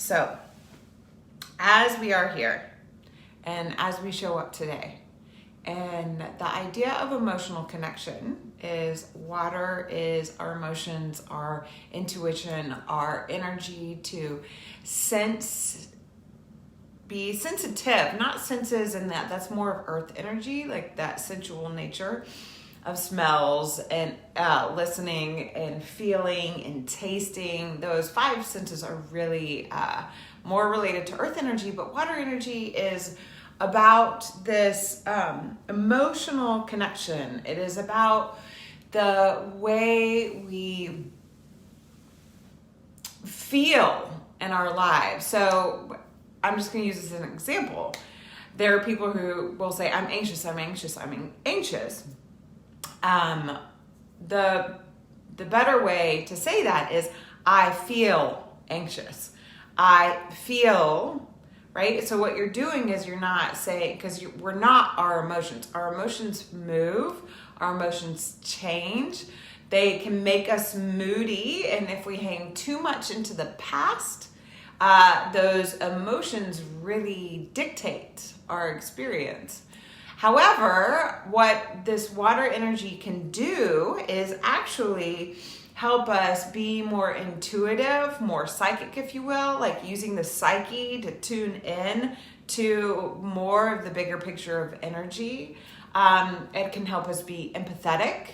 So, as we are here and as we show up today, and the idea of emotional connection is water is our emotions, our intuition, our energy to sense, be sensitive, not senses in that's more of earth energy, like that sensual nature of smells and listening and feeling and tasting. Those five senses are really more related to earth energy, but water energy is about this emotional connection. It is about the way we feel in our lives. So I'm just going to use this as an example. There are people who will say, I'm anxious, I'm anxious, I'm anxious. The better way to say that is, I feel anxious. I feel, right? So what you're doing is you're not saying, because we're not our emotions. Our emotions move. Our emotions change. They can make us moody. And if we hang too much into the past, those emotions really dictate our experience. However, what this water energy can do is actually help us be more intuitive, more psychic, if you will, like using the psyche to tune in to more of the bigger picture of energy. It can help us be empathetic.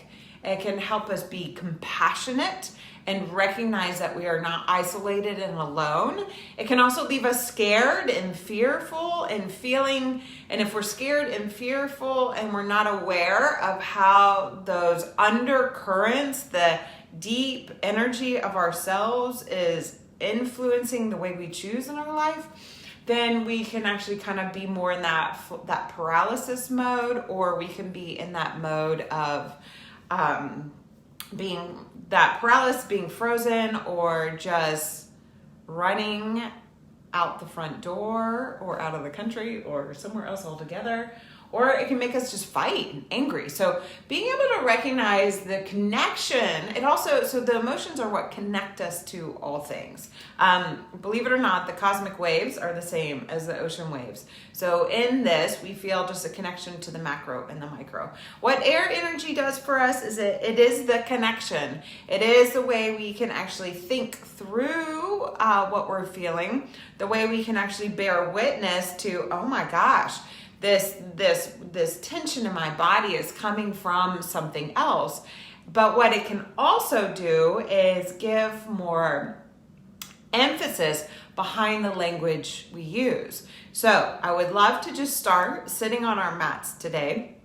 It can help us be compassionate and recognize that we are not isolated and alone. It can also leave us scared and fearful and feeling, and if we're scared and fearful and we're not aware of how those undercurrents, the deep energy of ourselves is influencing the way we choose in our life, then we can actually kind of be more in that paralysis mode, or we can be in that mode of being that paralysis, being frozen, or just running out the front door or out of the country or somewhere else altogether. Or it can make us just fight and angry. So being able to recognize the connection, so the emotions are what connect us to all things. Believe it or not, the cosmic waves are the same as the ocean waves. So in this, we feel just a connection to the macro and the micro. What air energy does for us is it is the connection. It is the way we can actually think through what we're feeling, the way we can actually bear witness to, oh my gosh, this tension in my body is coming from something else. But what it can also do is give more emphasis behind the language we use. So I would love to just start sitting on our mats today.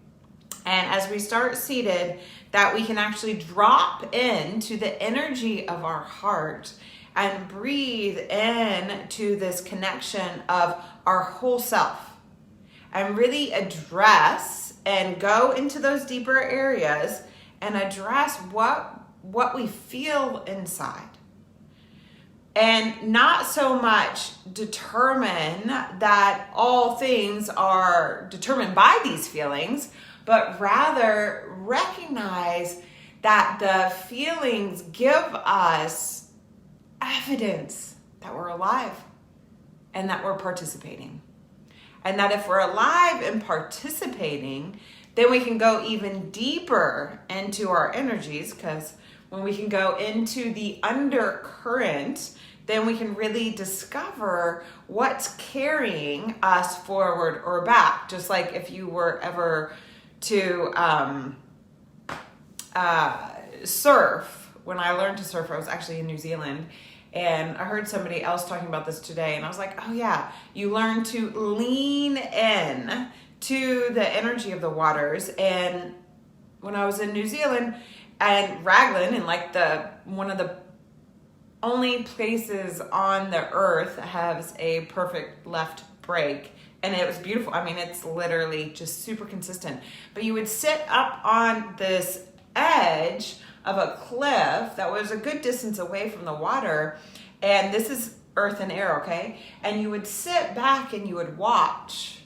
And as we start seated, that we can actually drop into the energy of our heart and breathe in to this connection of our whole self. And really address and go into those deeper areas and address what we feel inside. And not so much determine that all things are determined by these feelings, but rather recognize that the feelings give us evidence that we're alive and that we're participating. And that if we're alive and participating, then we can go even deeper into our energies, because when we can go into the undercurrent, then we can really discover what's carrying us forward or back. Just like if you were ever to surf. When I learned to surf, I was actually in New Zealand. And I heard somebody else talking about this today, and I was like, oh yeah, you learn to lean in to the energy of the waters. And when I was in New Zealand and Raglan, and like one of the only places on the earth has a perfect left break, and it was beautiful. I mean, it's literally just super consistent. But you would sit up on this edge of a cliff that was a good distance away from the water, and this is earth and air, okay? And you would sit back and you would watch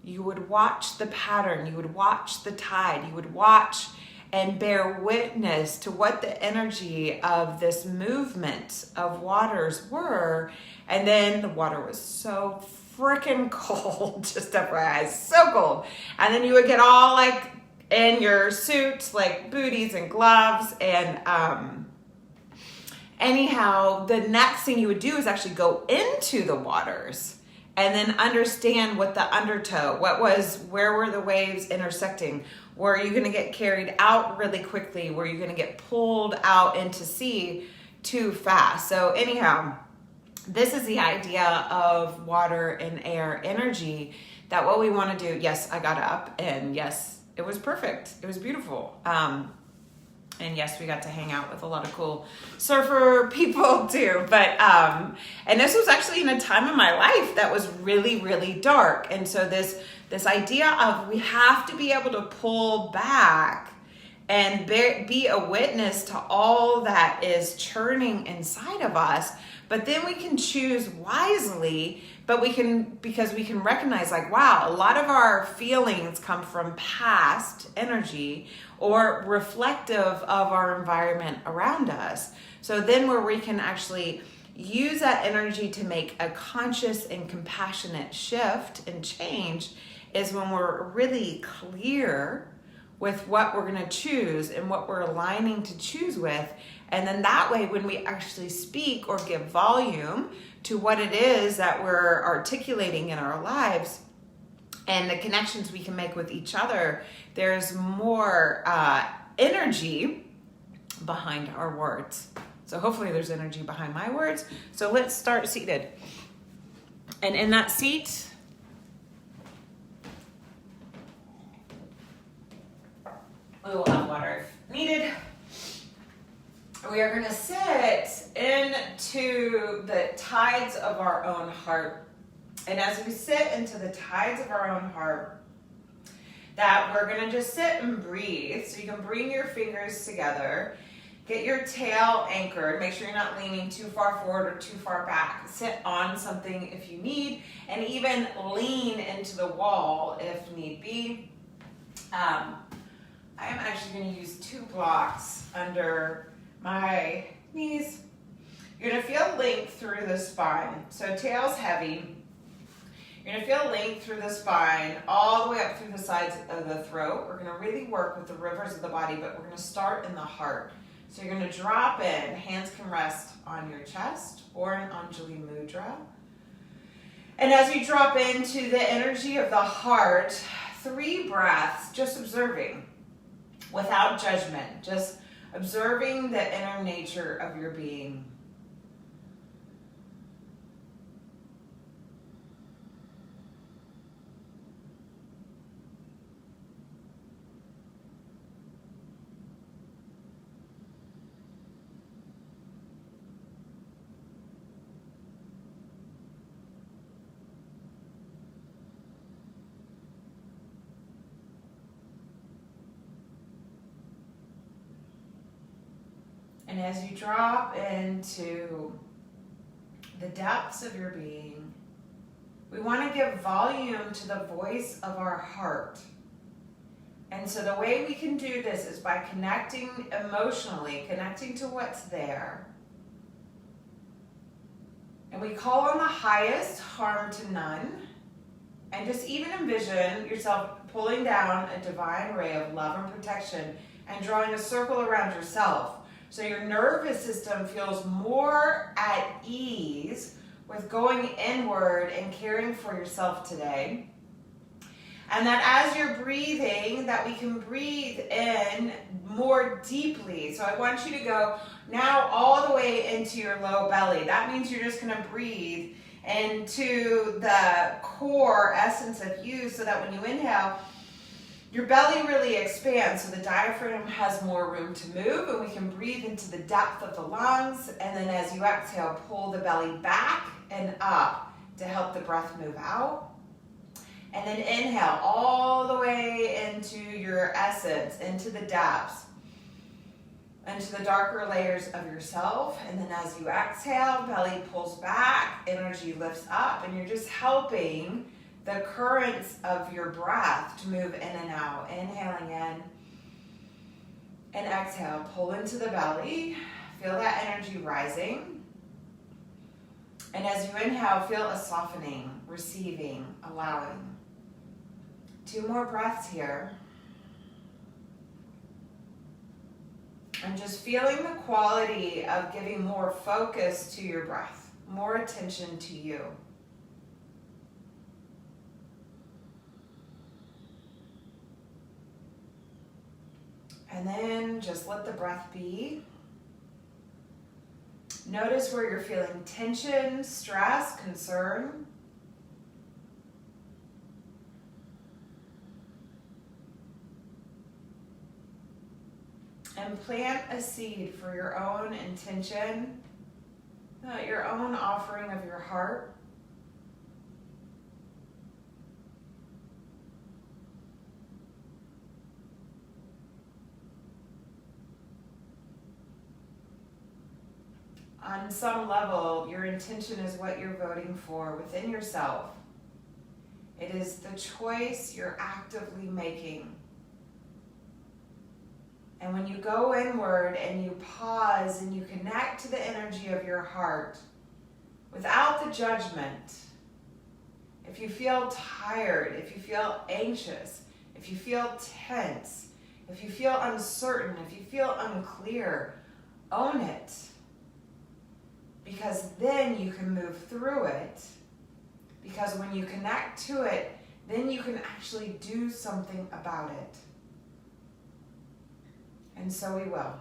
the pattern, you would watch the tide, you would watch and bear witness to what the energy of this movement of waters were. And then the water was so freaking cold, just FYI, so cold. And then you would get all like in your suit, like booties and gloves. And anyhow, the next thing you would do is actually go into the waters and then understand what the undertow, where were the waves intersecting? Were you going to get carried out really quickly? Were you going to get pulled out into sea too fast? So anyhow, this is the idea of water and air energy, that what we want to do, yes, I got up, and yes, it was perfect. It was beautiful. And yes, we got to hang out with a lot of cool surfer people too. But, and this was actually in a time in my life that was really, really dark. And so this idea of we have to be able to pull back and be a witness to all that is churning inside of us. But then we can choose wisely, because we can recognize like, wow, a lot of our feelings come from past energy or reflective of our environment around us. So then where we can actually use that energy to make a conscious and compassionate shift and change is when we're really clear with what we're going to choose and what we're aligning to choose with. And then that way, when we actually speak or give volume to what it is that we're articulating in our lives and the connections we can make with each other, there's more energy behind our words. So hopefully there's energy behind my words. So let's start seated. And in that seat, we will have water if needed. We are going to sit into the tides of our own heart. And as we sit into the tides of our own heart, that we're going to just sit and breathe. So you can bring your fingers together, get your tail anchored, make sure you're not leaning too far forward or too far back. Sit on something if you need, and even lean into the wall if need be. I am actually going to use 2 blocks under my knees. You're going to feel length through the spine. So tail's heavy. You're going to feel length through the spine all the way up through the sides of the throat. We're going to really work with the rivers of the body, but we're going to start in the heart. So you're going to drop in. Hands can rest on your chest or in Anjali Mudra. And as you drop into the energy of the heart, 3 breaths, just observing without judgment, just observing the inner nature of your being. And as you drop into the depths of your being, we want to give volume to the voice of our heart. And so the way we can do this is by connecting emotionally, connecting to what's there. And we call on the highest, harm to none. And just even envision yourself pulling down a divine ray of love and protection and drawing a circle around yourself. So your nervous system feels more at ease with going inward and caring for yourself today. And that as you're breathing, that we can breathe in more deeply. So I want you to go now all the way into your low belly. That means you're just going to breathe into the core essence of you so that when you inhale, your belly really expands, so the diaphragm has more room to move, and we can breathe into the depth of the lungs. And then as you exhale, pull the belly back and up to help the breath move out. And then inhale all the way into your essence, into the depths, into the darker layers of yourself. And then as you exhale, belly pulls back, energy lifts up, and you're just helping the currents of your breath to move in and out. Inhaling in And exhale, pull into the belly. Feel that energy rising. And as you inhale, feel a softening, receiving, allowing. 2 more breaths here. And just feeling the quality of giving more focus to your breath, more attention to you. And then just let the breath be. Notice where you're feeling tension, stress, concern. And plant a seed for your own intention, your own offering of your heart. On some level, your intention is what you're voting for within yourself. It is the choice you're actively making. And when you go inward and you pause and you connect to the energy of your heart without the judgment, if you feel tired, if you feel anxious, if you feel tense, if you feel uncertain, if you feel unclear, own it. Because then you can move through it. Because when you connect to it, then you can actually do something about it. And so we will.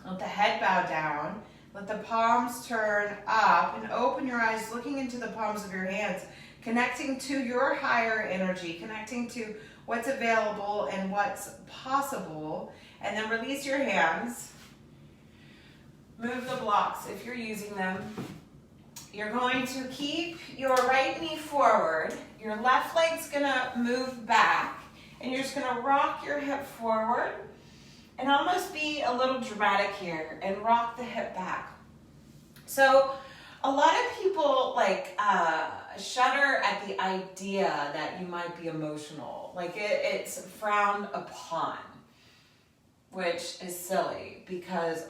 Let the head bow down. Let the palms turn up and open your eyes, looking into the palms of your hands, connecting to your higher energy, connecting to what's available and what's possible. And then release your hands. Move the blocks if you're using them. You're going to keep your right knee forward. Your left leg's gonna move back. And you're just gonna rock your hip forward. And almost be a little dramatic here and rock the hip back. So a lot of people shudder at the idea that you might be emotional. Like it's frowned upon, which is silly because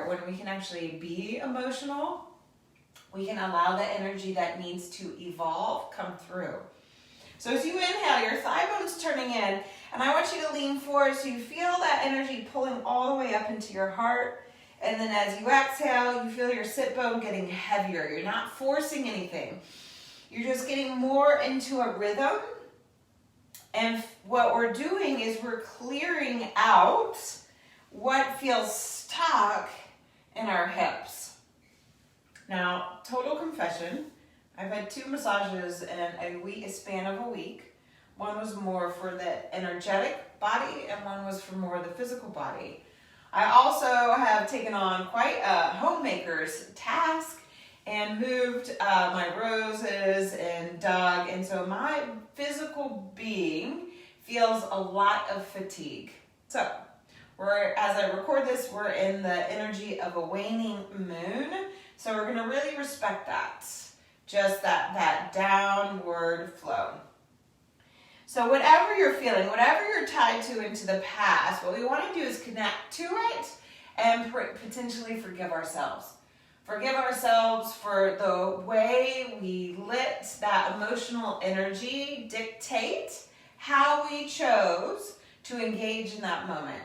when we can actually be emotional, we can allow the energy that needs to evolve come through. So as you inhale, your thigh bone's turning in, and I want you to lean forward so you feel that energy pulling all the way up into your heart. And then as you exhale, you feel your sit bone getting heavier. You're not forcing anything. You're just getting more into a rhythm. And what we're doing is we're clearing out what feels stuck in our hips. Now, total confession, I've had 2 massages in a span of a week. One was more for the energetic body and one was for more the physical body. I also have taken on quite a homemaker's task and moved my roses and dug. And so my physical being feels a lot of fatigue. So as I record this, we're in the energy of a waning moon. So we're gonna really respect that. Just that downward flow. So whatever you're feeling, whatever you're tied to into the past, what we want to do is connect to it and potentially forgive ourselves. Forgive ourselves for the way we let that emotional energy dictate how we chose to engage in that moment.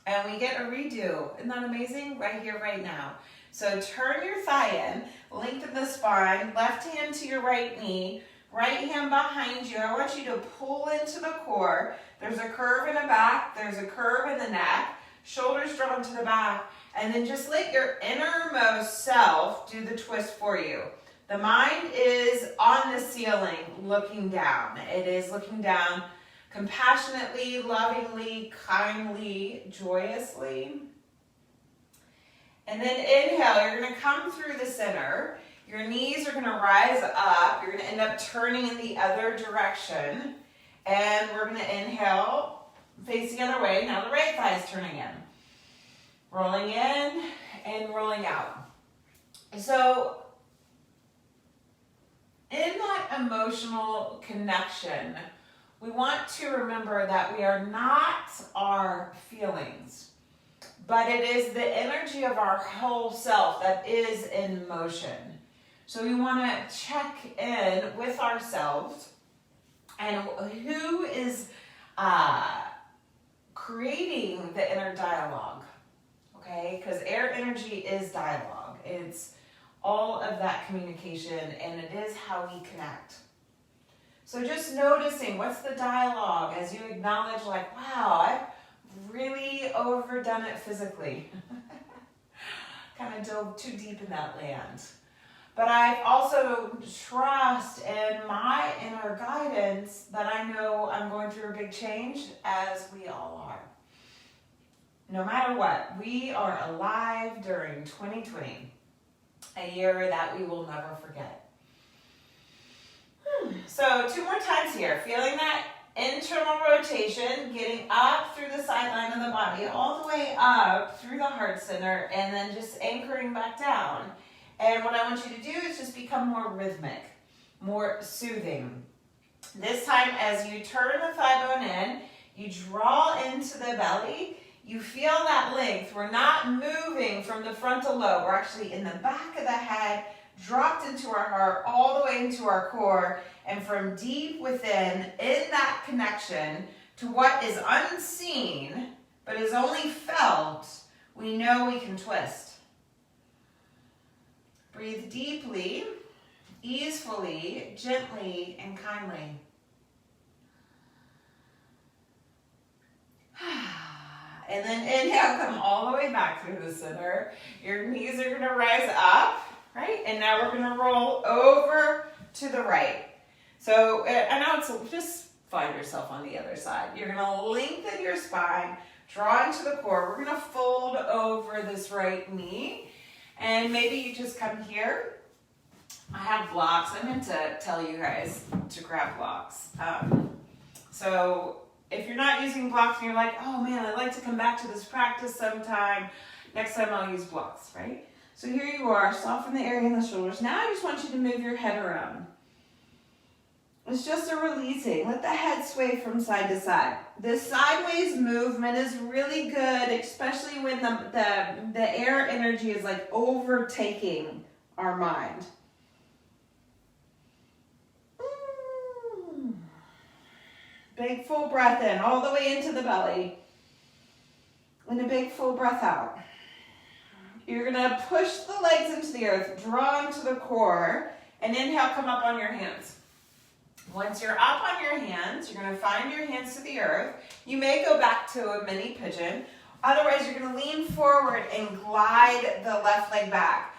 And we get a redo. Isn't that amazing? Right here, right now. So turn your thigh in, lengthen the spine, left hand to your right knee, right hand behind you. I want you to pull into the core. There's a curve in the back, there's a curve in the neck, shoulders drawn to the back, and then just let your innermost self do the twist for you. The mind is on the ceiling looking down. It is looking down compassionately, lovingly, kindly, joyously. And then inhale, you're gonna come through the center. Your knees are gonna rise up. You're gonna end up turning in the other direction. And we're gonna inhale, face the other way. Now the right thigh is turning in. Rolling in and rolling out. So in that emotional connection we want to remember that we are not our feelings, but it is the energy of our whole self that is in motion. So we want to check in with ourselves and who is creating the inner dialogue, okay? Because air energy is dialogue. It's all of that communication, and it is how we connect. So just noticing what's the dialogue as you acknowledge, like, wow, I've really overdone it physically. Kind of dove too deep in that land. But I also trust in my inner guidance that I know I'm going through a big change, as we all are. No matter what, we are alive during 2020, a year that we will never forget. So 2 more times here, feeling that internal rotation, getting up through the side line of the body, all the way up through the heart center, and then just anchoring back down. And what I want you to do is just become more rhythmic, more soothing. This time, as you turn the thigh bone in, you draw into the belly, you feel that length. We're not moving from the frontal lobe. We're actually in the back of the head, dropped into our heart, all the way into our core, and from deep within, in that connection to what is unseen, but is only felt, we know we can twist. Breathe deeply, easefully, gently, and kindly. And then inhale, come all the way back through the center. Your knees are gonna rise up, right? And now we're gonna roll over to the right. So I know it's just find yourself on the other side. You're gonna lengthen your spine, draw into the core. We're gonna fold over this right knee. And maybe you just come here. I have blocks. I meant to tell you guys to grab blocks. So if you're not using blocks and you're like, oh man, I'd like to come back to this practice sometime, next time I'll use blocks, right? So here you are, soften the area in the shoulders. Now I just want you to move your head around. It's just a releasing. Let the head sway from side to side. This sideways movement is really good, especially when the air energy is like overtaking our mind. Big full breath in, all the way into the belly. And a big full breath out. You're gonna push the legs into the earth, draw into the core, and inhale, come up on your hands. Once you're up on your hands, you're gonna find your hands to the earth. You may go back to a mini pigeon. Otherwise, you're gonna lean forward and glide the left leg back.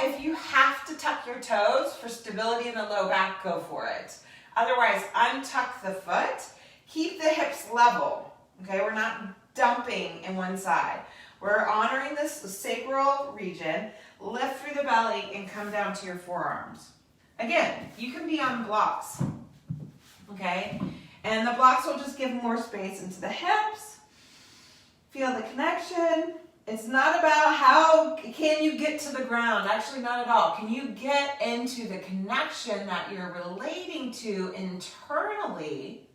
If you have to tuck your toes for stability in the low back, go for it. Otherwise, untuck the foot. Keep the hips level, okay? We're not dumping in one side. We're honoring this sacral region. Lift through the belly and come down to your forearms. Again, you can be on blocks, okay? And the blocks will just give more space into the hips. Feel the connection. It's not about how can you get to the ground. Actually, not at all. Can you get into the connection that you're relating to internally?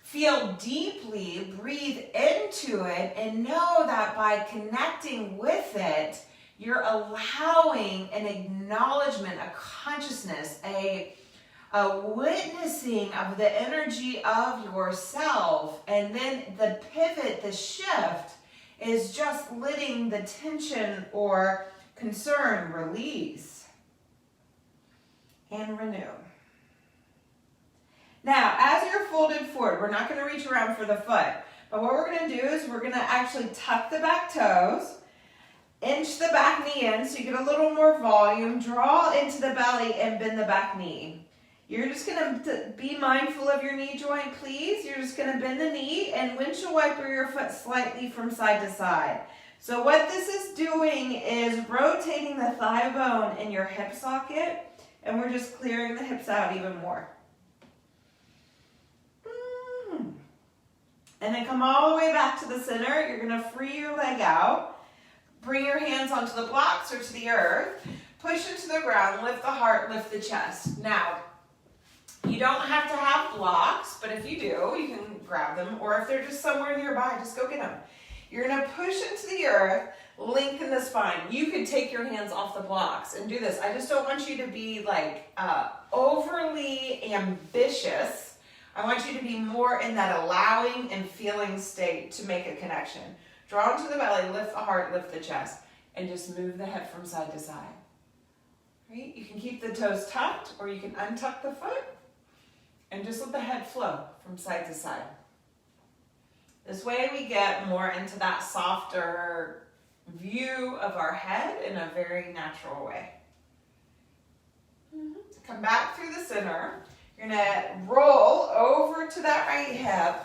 Feel deeply, breathe into it, and know that by connecting with it, you're allowing an acknowledgement, a consciousness, a witnessing of the energy of yourself. And then the pivot, the shift, is just letting the tension or concern release and renew. Now, as you're folded forward, we're not going to reach around for the foot, but what we're going to do is we're going to actually tuck the back toes, inch the back knee in so you get a little more volume, draw into the belly and bend the back knee. You're just going to be mindful of your knee joint, please. You're just going to bend the knee and windshield wiper your foot slightly from side to side. So what this is doing is rotating the thigh bone in your hip socket, and we're just clearing the hips out even more. And then come all the way back to the center. You're going to free your leg out. Bring your hands onto the blocks or to the earth. Push into the ground, lift the heart, lift the chest. Now, You don't have to have blocks, but if you do, you can grab them, or if they're just somewhere nearby, just go get them. You're gonna push into the earth, lengthen the spine. You could take your hands off the blocks and do this. I just don't want you to be like overly ambitious. I want you to be more in that allowing and feeling state to make a connection. Draw into the belly, lift the heart, lift the chest, and just move the head from side to side. Right? You can keep the toes tucked, or you can untuck the foot and just let the head flow from side to side. This way we get more into that softer view of our head in a very natural way. Come back through the center. You're gonna roll over to that right hip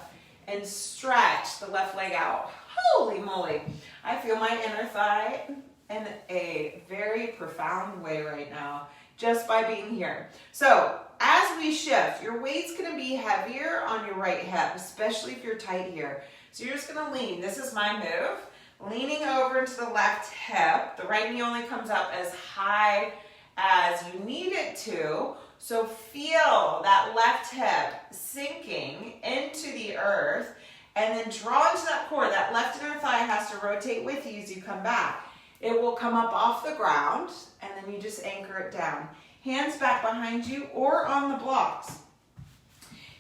and stretch the left leg out. Holy moly, I feel my inner thigh in a very profound way right now, just by being here. So as we shift, your weight's gonna be heavier on your right hip, especially if you're tight here. So you're just gonna lean. This is my move. Leaning over into the left hip. The right knee only comes up as high as you need it to. So feel that left hip sinking into the earth, and then draw into that core. That left inner thigh has to rotate with you as you come back. It will come up off the ground, and then you just anchor it down. Hands back behind you or on the blocks.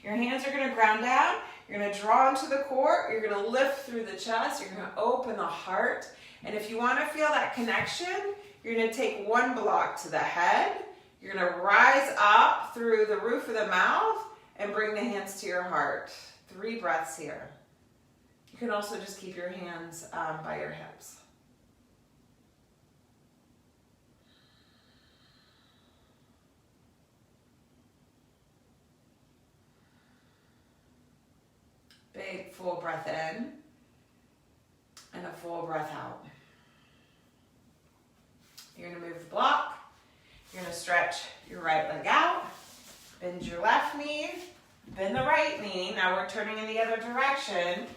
Your hands are gonna ground down. You're gonna draw into the core. You're gonna lift through the chest. You're gonna open the heart. And if you wanna feel that connection, you're gonna take one block to the head. You're gonna rise up through the roof of the mouth and bring the hands to your heart. 3 breaths here. You can also just keep your hands by your hips. Big full breath in and a full breath out. You're gonna move the block. You're gonna stretch your right leg out, bend your left knee, bend the right knee. Now we're turning in the other direction.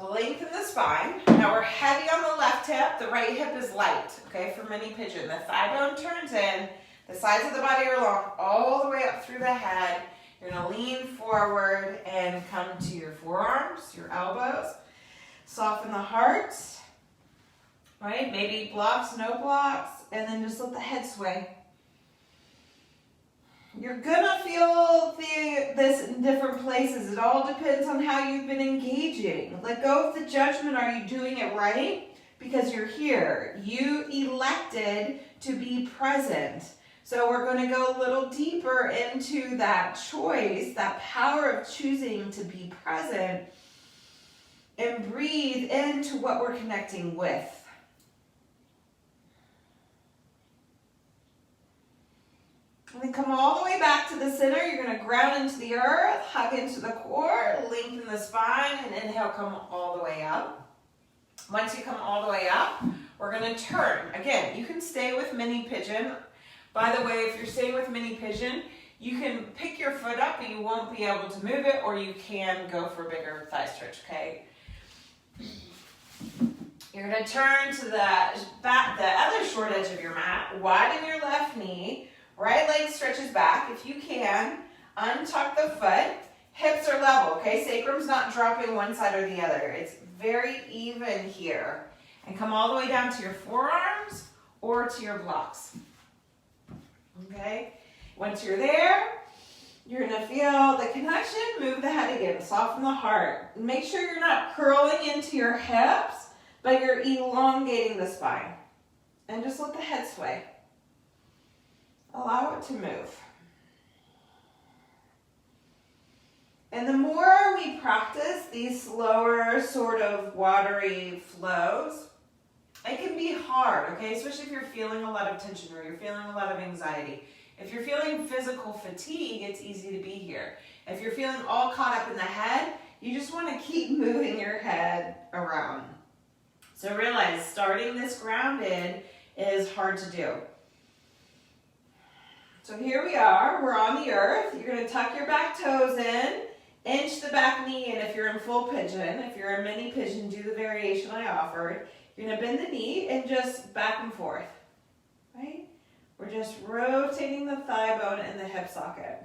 Lengthen the spine. Now we're heavy on the left hip. The right hip is light, okay, for mini pigeon. The thigh bone turns in. The sides of the body are long, all the way up through the head. You're gonna lean forward and come to your forearms, your elbows. Soften the heart, right? Maybe blocks, no blocks, and then just let the head sway. You're gonna feel this in different places. It all depends on how you've been engaging. Let go of the judgment. Are you doing it right? Because you're here. You elected to be present. So we're going to go a little deeper into that choice, that power of choosing to be present, and breathe into what we're connecting with. And then come all the way back to the center. You're going to ground into the earth, hug into the core, lengthen the spine, and inhale, come all the way up. Once you come all the way up, we're going to turn. Again, you can stay with mini pigeon. By the way, if you're staying with mini pigeon, you can pick your foot up, but you won't be able to move it, or you can go for a bigger thigh stretch, okay? You're going to turn to the other short edge of your mat, widen your left knee, right leg stretches back. If you can, untuck the foot, hips are level, okay? Sacrum's not dropping one side or the other. It's very even here. And come all the way down to your forearms or to your blocks. Okay, once you're there, you're gonna feel the connection, move the head again, soften the heart. Make sure you're not curling into your hips, but you're elongating the spine. And just let the head sway. Allow it to move. And the more we practice these slower, sort of watery flows, it can be hard, okay? Especially if you're feeling a lot of tension or you're feeling a lot of anxiety. If you're feeling physical fatigue, it's easy to be here. If you're feeling all caught up in the head, you just want to keep moving your head around. So realize starting this grounded is hard to do. So here we are, we're on the earth. You're going to tuck your back toes in, inch the back knee in if you're in full pigeon. If you're a mini pigeon, do the variation I offered. You're going to bend the knee and just back and forth, right? We're just rotating the thigh bone and the hip socket.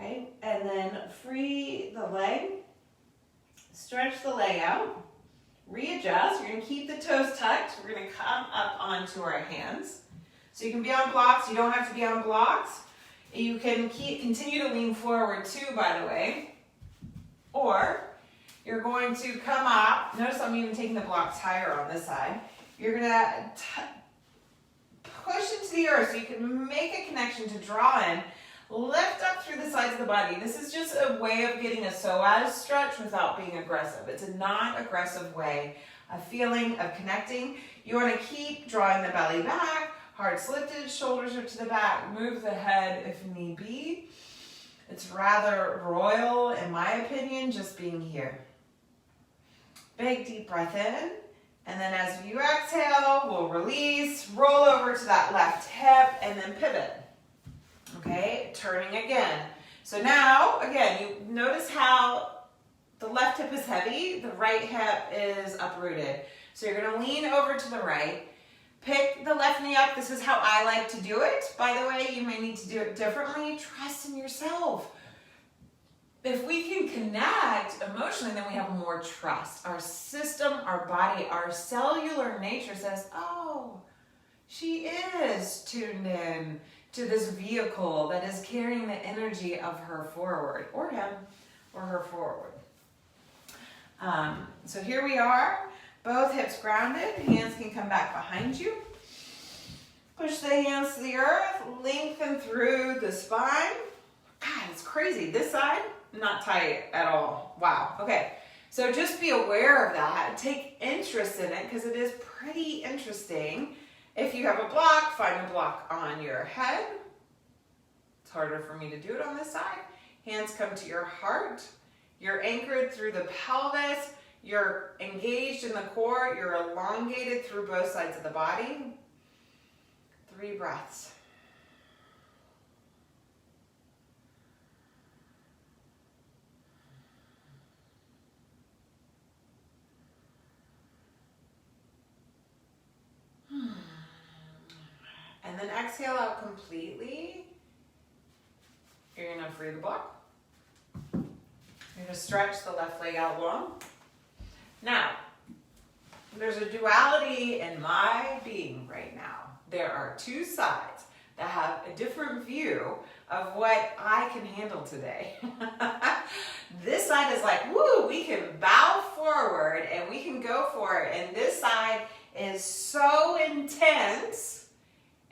right? And then free the leg, stretch the leg out, readjust. You're gonna keep the toes tucked. We're gonna come up onto our hands. So you can be on blocks, you don't have to be on blocks. You can continue to lean forward too, by the way. Or you're going to come up, notice I'm even taking the blocks higher on this side. You're gonna push into the earth so you can make a connection to draw in. Lift up through the sides of the body. This is just a way of getting a psoas stretch without being aggressive. It's a non-aggressive way of feeling, of connecting. You want to keep drawing the belly back, heart's lifted, shoulders are to the back. Move the head if need be. It's rather royal, in my opinion, just being here. Big deep breath in. And then as you exhale, we'll release, roll over to that left hip, and then pivot. Okay, turning again. So now, again, you notice how the left hip is heavy, the right hip is uprooted. So you're gonna lean over to the right, pick the left knee up. This is how I like to do it. By the way, you may need to do it differently. Trust in yourself. If we can connect emotionally, then we have more trust. Our system, our body, our cellular nature says, oh, she is tuned in to this vehicle that is carrying the energy of her forward, or him, or her forward. So here we are, both hips grounded, hands can come back behind you. Push the hands to the earth, lengthen through the spine. God, it's crazy. This side, not tight at all. Wow, okay. So just be aware of that. Take interest in it because it is pretty interesting. If you have a block, find a block on your head. It's harder for me to do it on this side. Hands come to your heart. You're anchored through the pelvis. You're engaged in the core. You're elongated through both sides of the body. 3 breaths. And then exhale out completely. You're gonna free the block. You're gonna stretch the left leg out long. Now, there's a duality in my being right now. There are 2 sides that have a different view of what I can handle today. This side is like, woo, we can bow forward and we can go for it. And this side is so intense.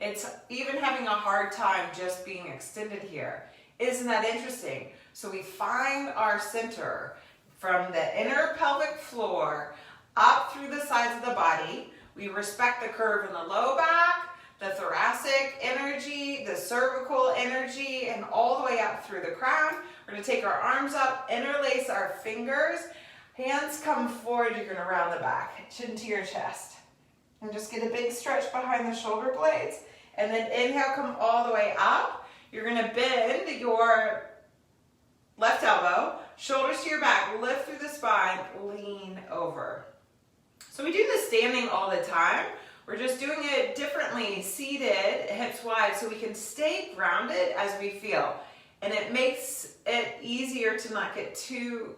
It's even having a hard time just being extended here. Isn't that interesting? So we find our center from the inner pelvic floor up through the sides of the body. We respect the curve in the low back, the thoracic energy, the cervical energy, and all the way up through the crown. We're gonna take our arms up, interlace our fingers, hands come forward, you're gonna round the back, chin to your chest. And just get a big stretch behind the shoulder blades. And then inhale, come all the way up. You're gonna bend your left elbow, shoulders to your back, lift through the spine, lean over. So we do this standing all the time. We're just doing it differently, seated, hips wide, so we can stay grounded as we feel. And it makes it easier to not get too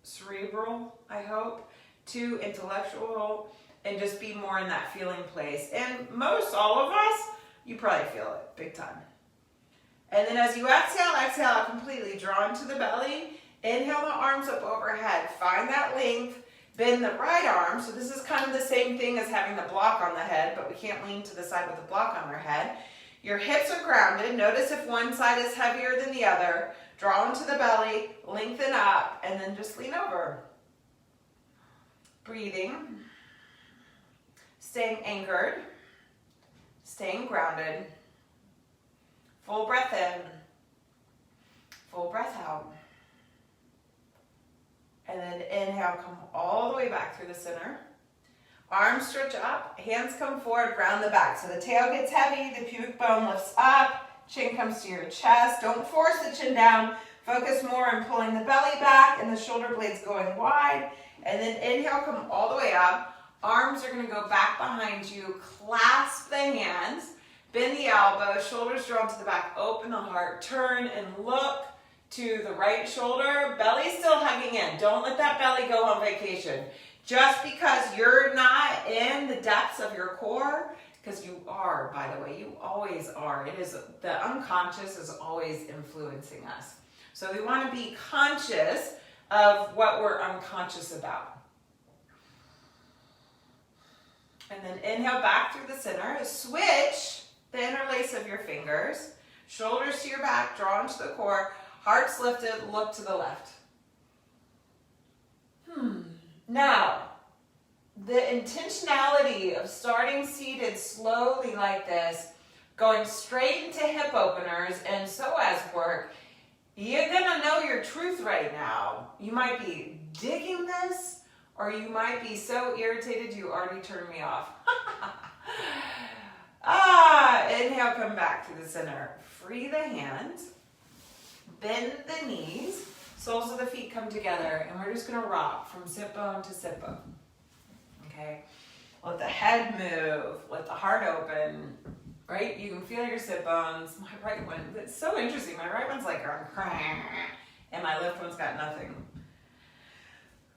cerebral, I hope, too intellectual, and just be more in that feeling place. And most all of us, you probably feel it big time. And then as you exhale, exhale out completely. Draw into the belly. Inhale the arms up overhead. Find that length. Bend the right arm. So this is kind of the same thing as having the block on the head, but we can't lean to the side with the block on our head. Your hips are grounded. Notice if one side is heavier than the other. Draw into the belly, lengthen up, and then just lean over. Breathing. Staying anchored. Staying grounded. Full breath in. Full breath out. And then inhale, come all the way back through the center. Arms stretch up, hands come forward, round the back. So the tail gets heavy, the pubic bone lifts up, chin comes to your chest. Don't force the chin down. Focus more on pulling the belly back and the shoulder blades going wide. And then inhale, come all the way up. Arms are gonna go back behind you. Clasp the hands. Bend the elbow, shoulders drawn to the back, open the heart, turn and look to the right shoulder. Belly still hugging in. Don't let that belly go on vacation. Just because you're not in the depths of your core, because you are, by the way, you always are. It is, the unconscious is always influencing us. So we want to be conscious of what we're unconscious about. And then inhale back through the center. Switch the interlace of your fingers. Shoulders to your back, draw into the core. Heart's lifted, look to the left. Now, the intentionality of starting seated slowly like this, going straight into hip openers and psoas work, you're gonna know your truth right now. You might be digging this, or you might be so irritated you already turned me off. Inhale, come back to the center. Free the hands, bend the knees, soles of the feet come together, and we're just gonna rock from sit bone to sit bone. Okay? Let the head move, let the heart open, right? You can feel your sit bones. My right one, it's so interesting. My right one's like, and my left one's got nothing.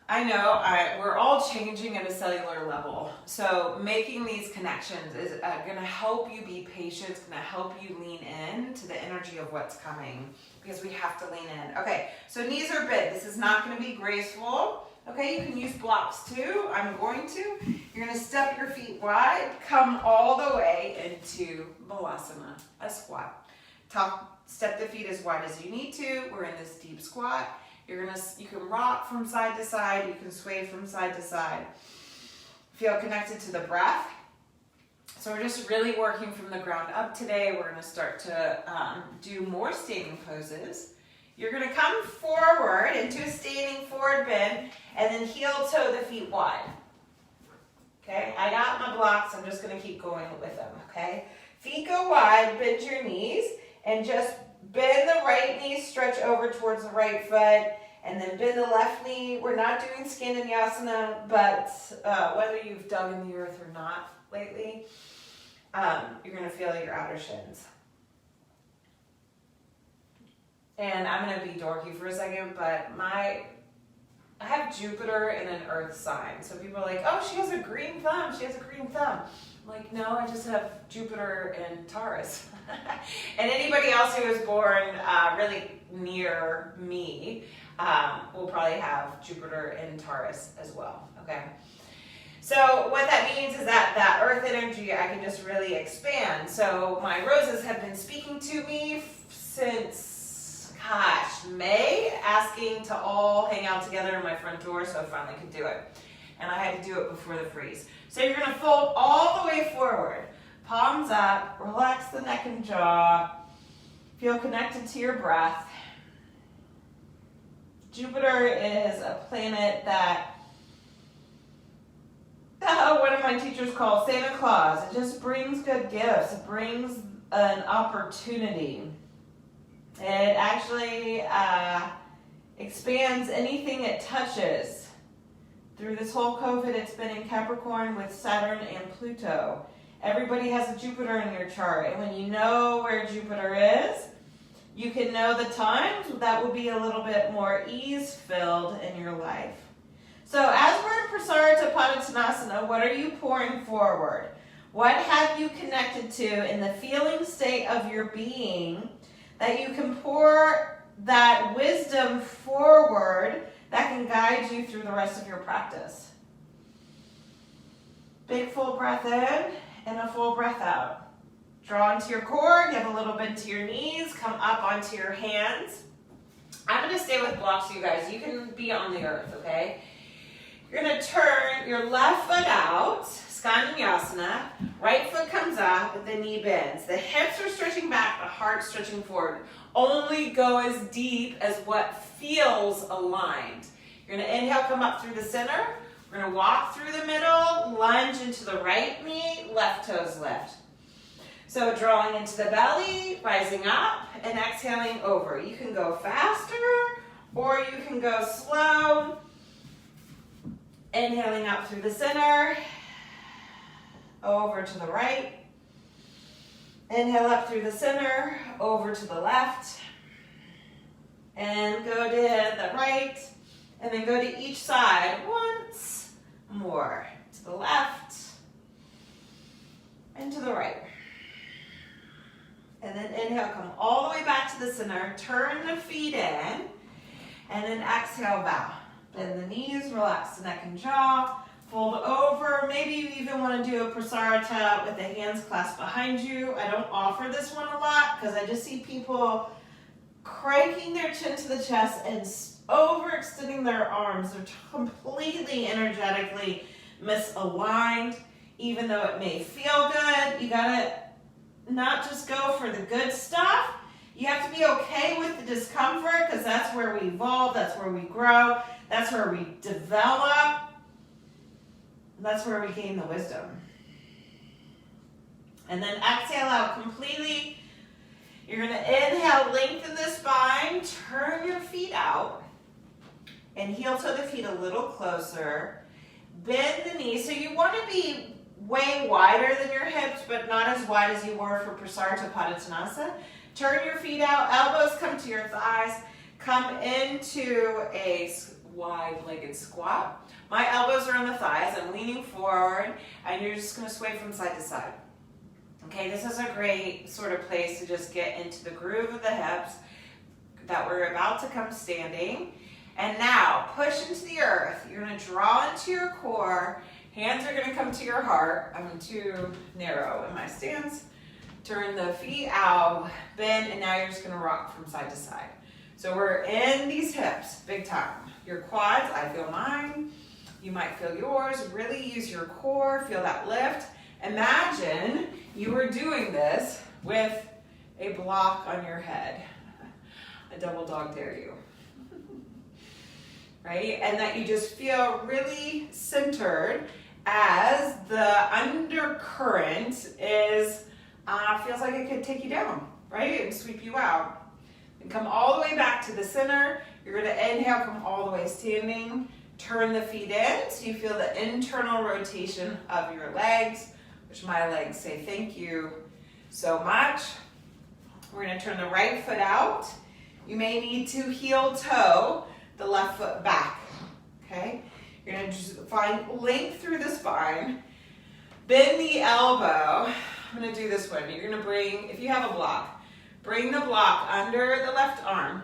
I know we're all changing at a cellular level. So making these connections is going to help you be patient. It's going to help you lean in to the energy of what's coming, because we have to lean in. Okay, so knees are bent. This is not going to be graceful. Okay, you can use blocks too. I'm going to. You're going to step your feet wide, come all the way into Balasana, a squat. Step the feet as wide as you need to. We're in this deep squat. You can rock from side to side. You can sway from side to side. Feel connected to the breath. So we're just really working from the ground up today. We're going to start to do more standing poses. You're going to come forward into a standing forward bend, and then heel toe the feet wide. Okay, I got my blocks. I'm just going to keep going with them. Okay, feet go wide, bend your knees, and just bend the right knee, stretch over towards the right foot, and then bend the left knee. We're not doing Skandinavasana, but whether you've dug in the earth or not lately, you're going to feel your outer shins. And I'm going to be dorky for a second, but I have Jupiter in an earth sign. So people are like, oh, she has a green thumb. She has a green thumb. I'm like, no, I just have Jupiter in Taurus. And anybody else who was born really near me will probably have Jupiter in Taurus as well, okay? So what that means is that earth energy, I can just really expand. So my roses have been speaking to me since, May, asking to all hang out together in my front door, so I finally could do it. And I had to do it before the freeze. So you're gonna fold all the way forward. Palms up, relax the neck and jaw. Feel connected to your breath. Jupiter is a planet that one of my teachers called Santa Claus. It just brings good gifts. It brings an opportunity. It actually expands anything it touches. Through this whole COVID, it's been in Capricorn with Saturn and Pluto. Everybody has a Jupiter in your chart, and when you know where Jupiter is, you can know the times that will be a little bit more ease-filled in your life. So as we're in Prasarita Padottanasana, what are you pouring forward? What have you connected to in the feeling state of your being that you can pour that wisdom forward that can guide you through the rest of your practice? Big full breath in and a full breath out. Draw into your core, give a little bend to your knees, come up onto your hands. I'm going to stay with blocks, you guys. You can be on the earth, okay? You're going to turn your left foot out, Skandinavasana. Right foot comes up, the knee bends. The hips are stretching back, the heart stretching forward. Only go as deep as what feels aligned. You're going to inhale, come up through the center. We're going to walk through the middle, lunge into the right knee, left toes lift. So drawing into the belly, rising up, and exhaling over. You can go faster, or you can go slow. Inhaling up through the center, over to the right. Inhale up through the center, over to the left, and go to the right, and then go to each side once more. To the left, and to the right. And then inhale, come all the way back to the center, turn the feet in, and then exhale, bow. Bend the knees, relax the neck and jaw, fold over. Maybe you even want to do a prasarita with the hands clasped behind you. I don't offer this one a lot because I just see people cranking their chin to the chest and overextending their arms. They're completely energetically misaligned. Even though it may feel good, you gotta not just go for the good stuff. You have to be okay with the discomfort because that's where we evolve, that's where we grow, that's where we develop, that's where we gain the wisdom. And then exhale out completely. You're gonna inhale, lengthen the spine, turn your feet out, and heel toe the feet a little closer. Bend the knees. So you wanna be way wider than your hips, but not as wide as you were for Prasarita Padottanasana. Turn your feet out, elbows come to your thighs, come into a wide-legged squat. My elbows are on the thighs, I'm leaning forward, and you're just gonna sway from side to side. Okay, this is a great sort of place to just get into the groove of the hips that we're about to come standing. And now, push into the earth. You're gonna draw into your core. Hands are gonna come to your heart. I'm too narrow in my stance. Turn the feet out, bend, and now you're just gonna rock from side to side. So we're in these hips, big time. Your quads, I feel mine. You might feel yours. Really use your core, feel that lift. Imagine you were doing this with a block on your head. A double dog dare you. Right? And that you just feel really centered as the undercurrent is, feels like it could take you down, right? And sweep you out. And come all the way back to the center. You're gonna inhale, come all the way standing. Turn the feet in so you feel the internal rotation of your legs, which my legs say thank you so much. We're gonna turn the right foot out. You may need to heel toe the left foot back, okay? You're gonna just find length through the spine. Bend the elbow. I'm gonna do this one. You're gonna bring, if you have a block, bring the block under the left arm,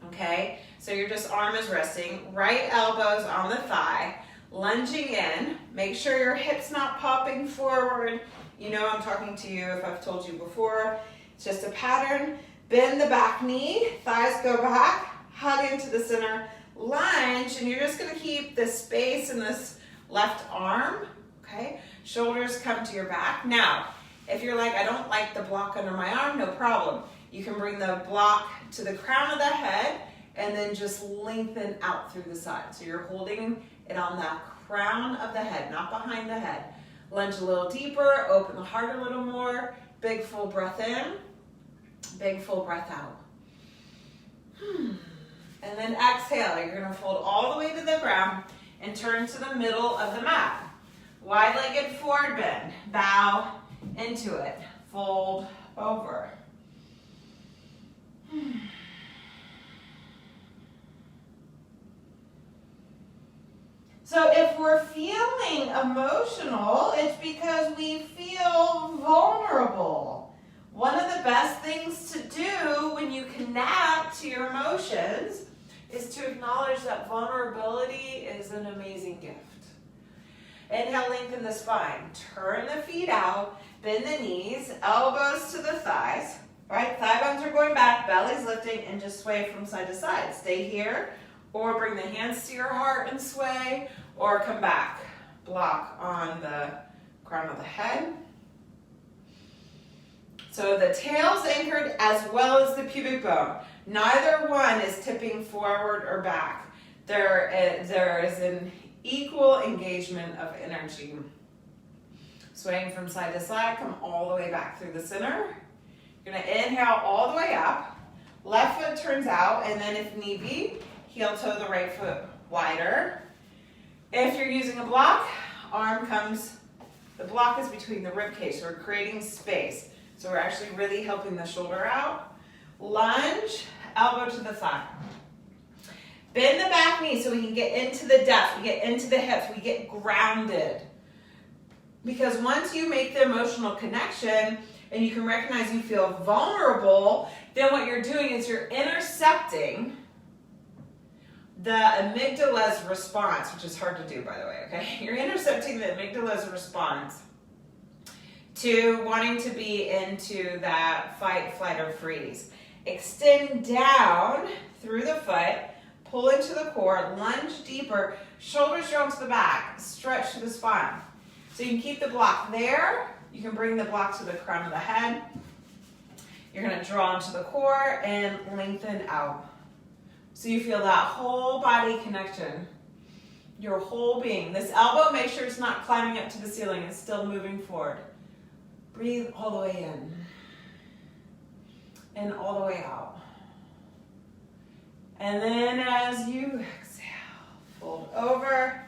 okay? So your just arm is resting, right elbow's on the thigh, lunging in. Make sure your hip's not popping forward. You know I'm talking to you if I've told you before. It's just a pattern. Bend the back knee, thighs go back, hug into the center, lunge, and you're just gonna keep this space in this left arm, okay? Shoulders come to your back. Now, if you're like, I don't like the block under my arm, no problem. You can bring the block to the crown of the head and then just lengthen out through the side. So you're holding it on that crown of the head, not behind the head. Lunge a little deeper, open the heart a little more. Big full breath in, big full breath out. And then exhale, you're gonna fold all the way to the ground and turn to the middle of the mat. Wide-legged forward bend, bow into it, fold over. So if we're feeling emotional, it's because we feel vulnerable. One of the best things to do when you connect to your emotions is to acknowledge that vulnerability is an amazing gift. Inhale, lengthen the spine. Turn the feet out, bend the knees, elbows to the thighs. Right, thigh bones are going back, belly's lifting, and just sway from side to side. Stay here, or bring the hands to your heart and sway, or come back. Block on the crown of the head. So the tail's anchored as well as the pubic bone. Neither one is tipping forward or back. There is an equal engagement of energy. Swaying from side to side, come all the way back through the center. You're gonna inhale all the way up. Left foot turns out, and then if need be, heel toe the right foot wider. If you're using a block, arm comes, the block is between the rib cage, so we're creating space. So we're actually really helping the shoulder out. Lunge, elbow to the thigh. Bend the back knee so we can get into the depth, we get into the hips, we get grounded. Because once you make the emotional connection and you can recognize you feel vulnerable, then what you're doing is you're intercepting the amygdala's response, which is hard to do, by the way, okay? You're intercepting the amygdala's response to wanting to be into that fight, flight, or freeze. Extend down through the foot, pull into the core, lunge deeper, shoulders drawn to the back, stretch to the spine. So you can keep the block there. You can bring the block to the crown of the head. You're going to draw into the core and lengthen out. So you feel that whole body connection, your whole being. This elbow, make sure it's not climbing up to the ceiling. It's still moving forward. Breathe all the way in and all the way out. And then as you exhale, fold over,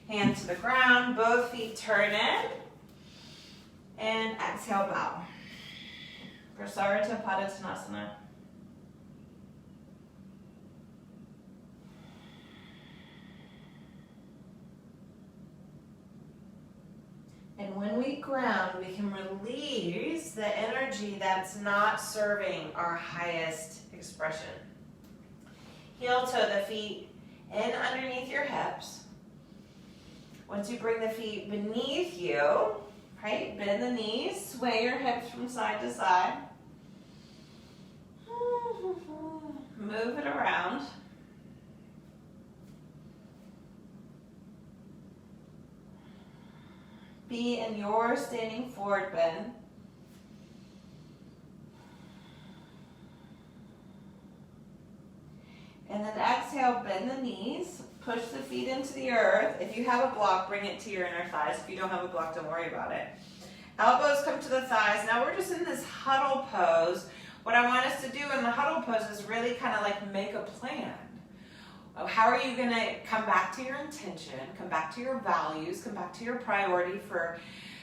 hand to the ground, both feet turn in, and exhale, bow. Prasarita Padasana. And when we ground, we can release the energy that's not serving our highest expression. Heel toe the feet in underneath your hips. Once you bring the feet beneath you, right, bend the knees, sway your hips from side to side. Move it around. Be in your standing forward bend. And then exhale, bend the knees, push the feet into the earth. If you have a block, bring it to your inner thighs. If you don't have a block, don't worry about it. Elbows come to the thighs. Now we're just in this huddle pose. What I want us to do in the huddle pose is really kind of like make a plan. How are you going to come back to your intention, come back to your values, come back to your priority for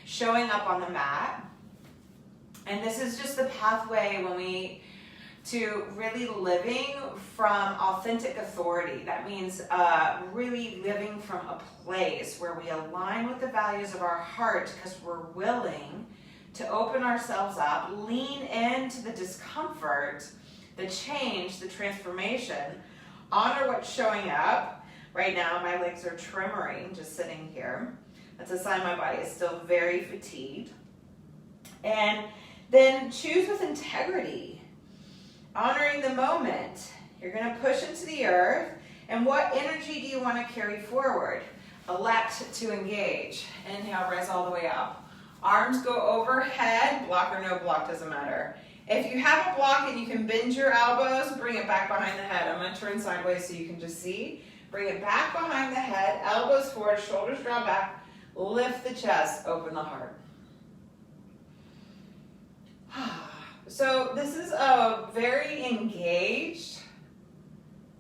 showing up on the mat? And this is just the pathway to really living from authentic authority. That means really living from a place where we align with the values of our heart because we're willing to open ourselves up, lean into the discomfort, the change, the transformation, honor what's showing up. Right now, my legs are tremoring just sitting here. That's a sign my body is still very fatigued. And then choose with integrity, honoring the moment. You're going to push into the earth. And what energy do you want to carry forward? Elect to engage. Inhale, rise all the way up. Arms go overhead, block or no block, doesn't matter. If you have a block and you can bend your elbows, bring it back behind the head. I'm going to turn sideways so you can just see. Bring it back behind the head, elbows forward, shoulders draw back, lift the chest, open the heart. So this is a very engaged,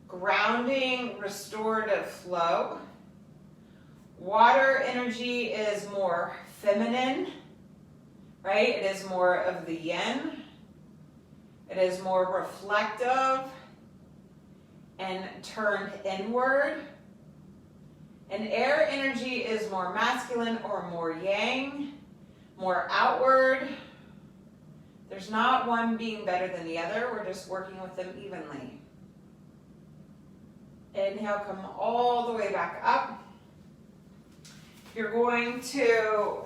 grounding, restorative flow. Water energy is more feminine, right? It is more of the yin. It is more reflective and turned inward. And air energy is more masculine or more yang, more outward. There's not one being better than the other. We're just working with them evenly. Inhale, come all the way back up. You're going to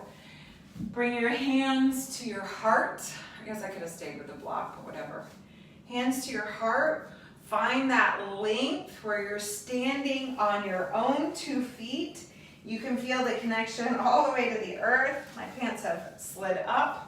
bring your hands to your heart. I guess I could have stayed with the block, but whatever. Hands to your heart. Find that length where you're standing on your own 2 feet. You can feel the connection all the way to the earth. My pants have slid up.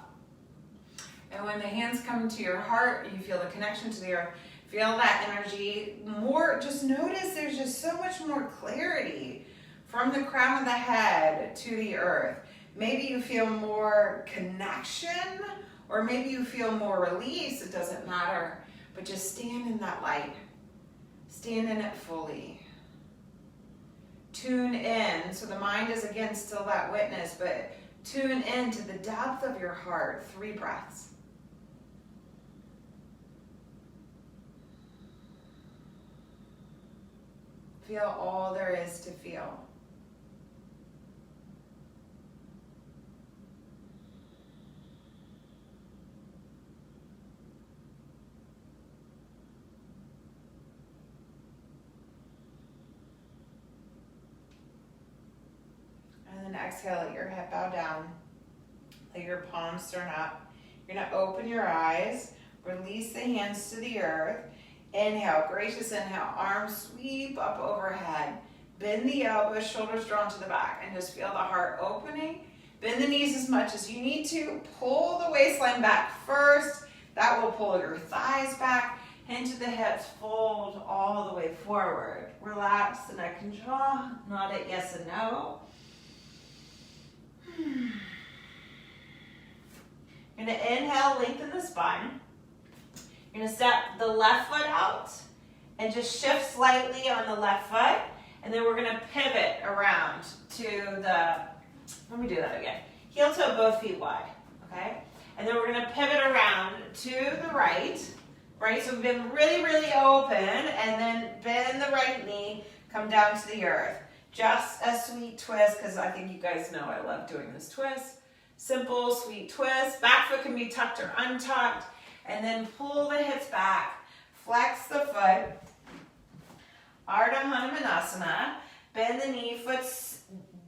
And when the hands come to your heart, you feel the connection to the earth. Feel that energy more. Just notice there's just so much more clarity from the crown of the head to the earth. Maybe you feel more connection, or maybe you feel more release. It doesn't matter. But just stand in that light. Stand in it fully. Tune in. So the mind is, again, still that witness, but tune in to the depth of your heart. 3 breaths. feel all there is to feel. And then exhale, let your head bow down. Let your palms turn up. You're gonna open your eyes, release the hands to the earth. Inhale, gracious inhale, arms sweep up overhead. Bend the elbows, shoulders drawn to the back, and just feel the heart opening. Bend the knees as much as you need to. Pull the waistline back first. That will pull your thighs back. Hinge the hips, fold all the way forward. Relax the neck and jaw. Nod it yes and no. You're gonna inhale, lengthen the spine. You're gonna step the left foot out and just shift slightly on the left foot. And then we're gonna pivot around to the, let me do that again. Heel toe, both feet wide, okay? And then we're gonna pivot around to the right? So we've been really, really open, and then bend the right knee, come down to the earth. Just a sweet twist, because I think you guys know I love doing this twist. Simple, sweet twist. Back foot can be tucked or untucked. And then pull the hips back, flex the foot, Ardha Hanumanasana, bend the knee, foot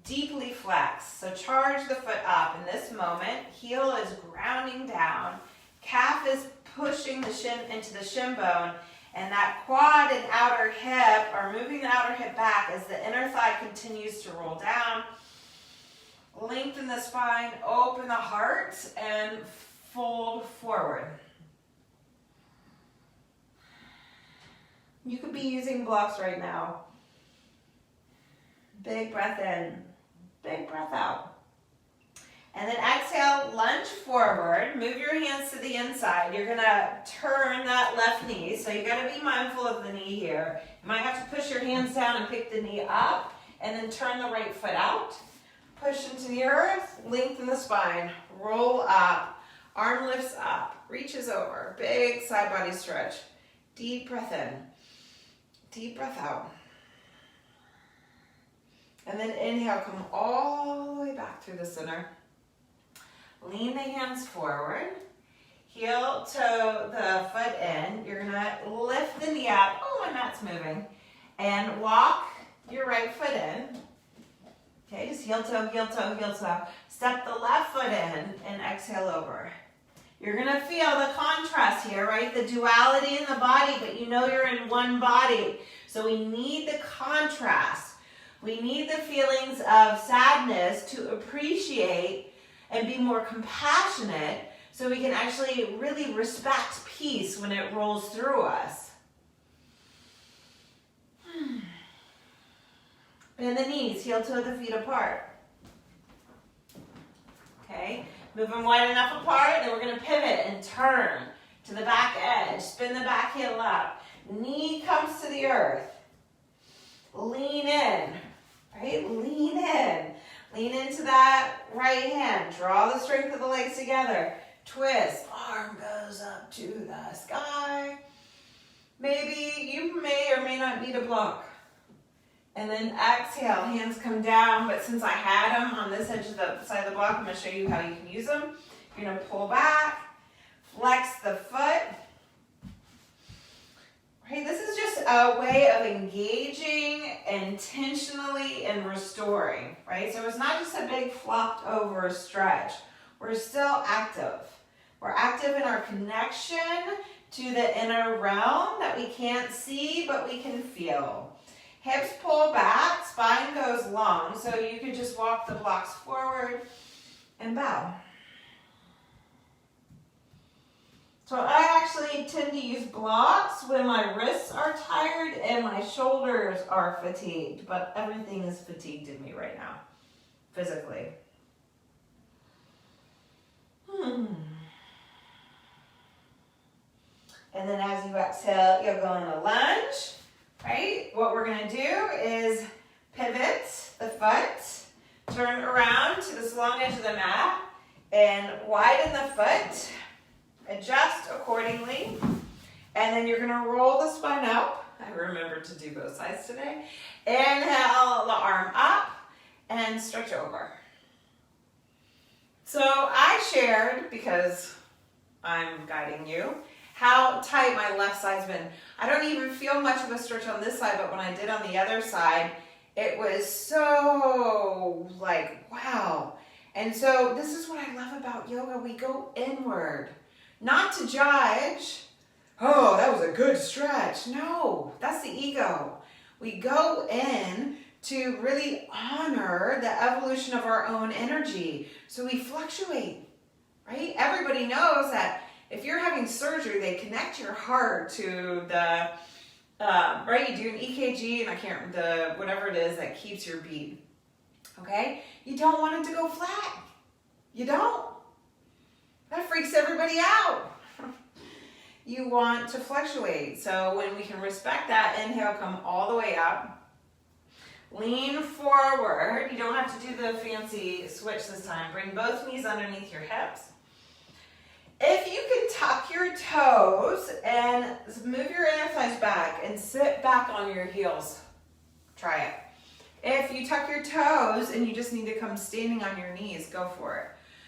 deeply flexed. So charge the foot up in this moment. Heel is grounding down, calf is pushing the shin into the shin bone, and that quad and outer hip are moving the outer hip back as the inner thigh continues to roll down. Lengthen the spine, open the heart, and fold forward. You could be using blocks right now. Big breath in, big breath out. And then exhale, lunge forward, move your hands to the inside. You're gonna turn that left knee, so you gotta be mindful of the knee here. You might have to push your hands down and pick the knee up, and then turn the right foot out. Push into the earth, lengthen the spine, roll up, arm lifts up, reaches over, big side body stretch. Deep breath in, deep breath out. And then inhale, come all the way back through the center. Lean the hands forward, heel toe the foot in. You're gonna lift the knee up, oh, my mat's moving, and walk your right foot in. Okay, just heel toe, heel toe, heel toe. Step the left foot in and exhale over. You're gonna feel the contrast here, right? The duality in the body, but you know you're in one body. So we need the contrast. We need the feelings of sadness to appreciate and be more compassionate so we can actually really respect peace when it rolls through us. Bend the knees, heel toe the feet apart. Okay, move them wide enough apart, and we're gonna pivot and turn to the back edge. Spin the back heel up. Knee comes to the earth. Lean in, right? Lean in. Lean into that right hand. Draw the strength of the legs together. Twist. Arm goes up to the sky. Maybe you may or may not need a block. And then exhale. Hands come down, but since I had them on this edge of the side of the block, I'm going to show you how you can use them. You're going to pull back, flex the foot. Right, this is just a way of engaging intentionally and restoring, right? So it's not just a big flopped over stretch. We're still active. We're active in our connection to the inner realm that we can't see, but we can feel. Hips pull back, spine goes long, so you could just walk the blocks forward and bow. So I actually tend to use blocks when my wrists are tired and my shoulders are fatigued, but everything is fatigued in me right now, physically. And then as you exhale, you'll go in a lunge, right? What we're gonna do is pivot the foot, turn around to this long edge of the mat, and widen the foot. Adjust accordingly, and then you're gonna roll the spine up, I remembered to do both sides today. Inhale the arm up and stretch over. So I shared, because I'm guiding you, how tight my left side's been. I don't even feel much of a stretch on this side, but when I did on the other side, it was so like, wow. And so this is what I love about yoga. We go inward, not to judge. Oh, that was a good stretch. No, that's the ego. We go in to really honor the evolution of our own energy. So we fluctuate, right? Everybody knows that if you're having surgery, they connect your heart to the, right? You do an EKG, and whatever it is that keeps your beat, okay? You don't want it to go flat. You don't. That freaks everybody out. You want to fluctuate. So when we can respect that, inhale, come all the way up. Lean forward. You don't have to do the fancy switch this time. Bring both knees underneath your hips. If you can tuck your toes and move your inner thighs back and sit back on your heels, try it. If you tuck your toes and you just need to come standing on your knees, go for it.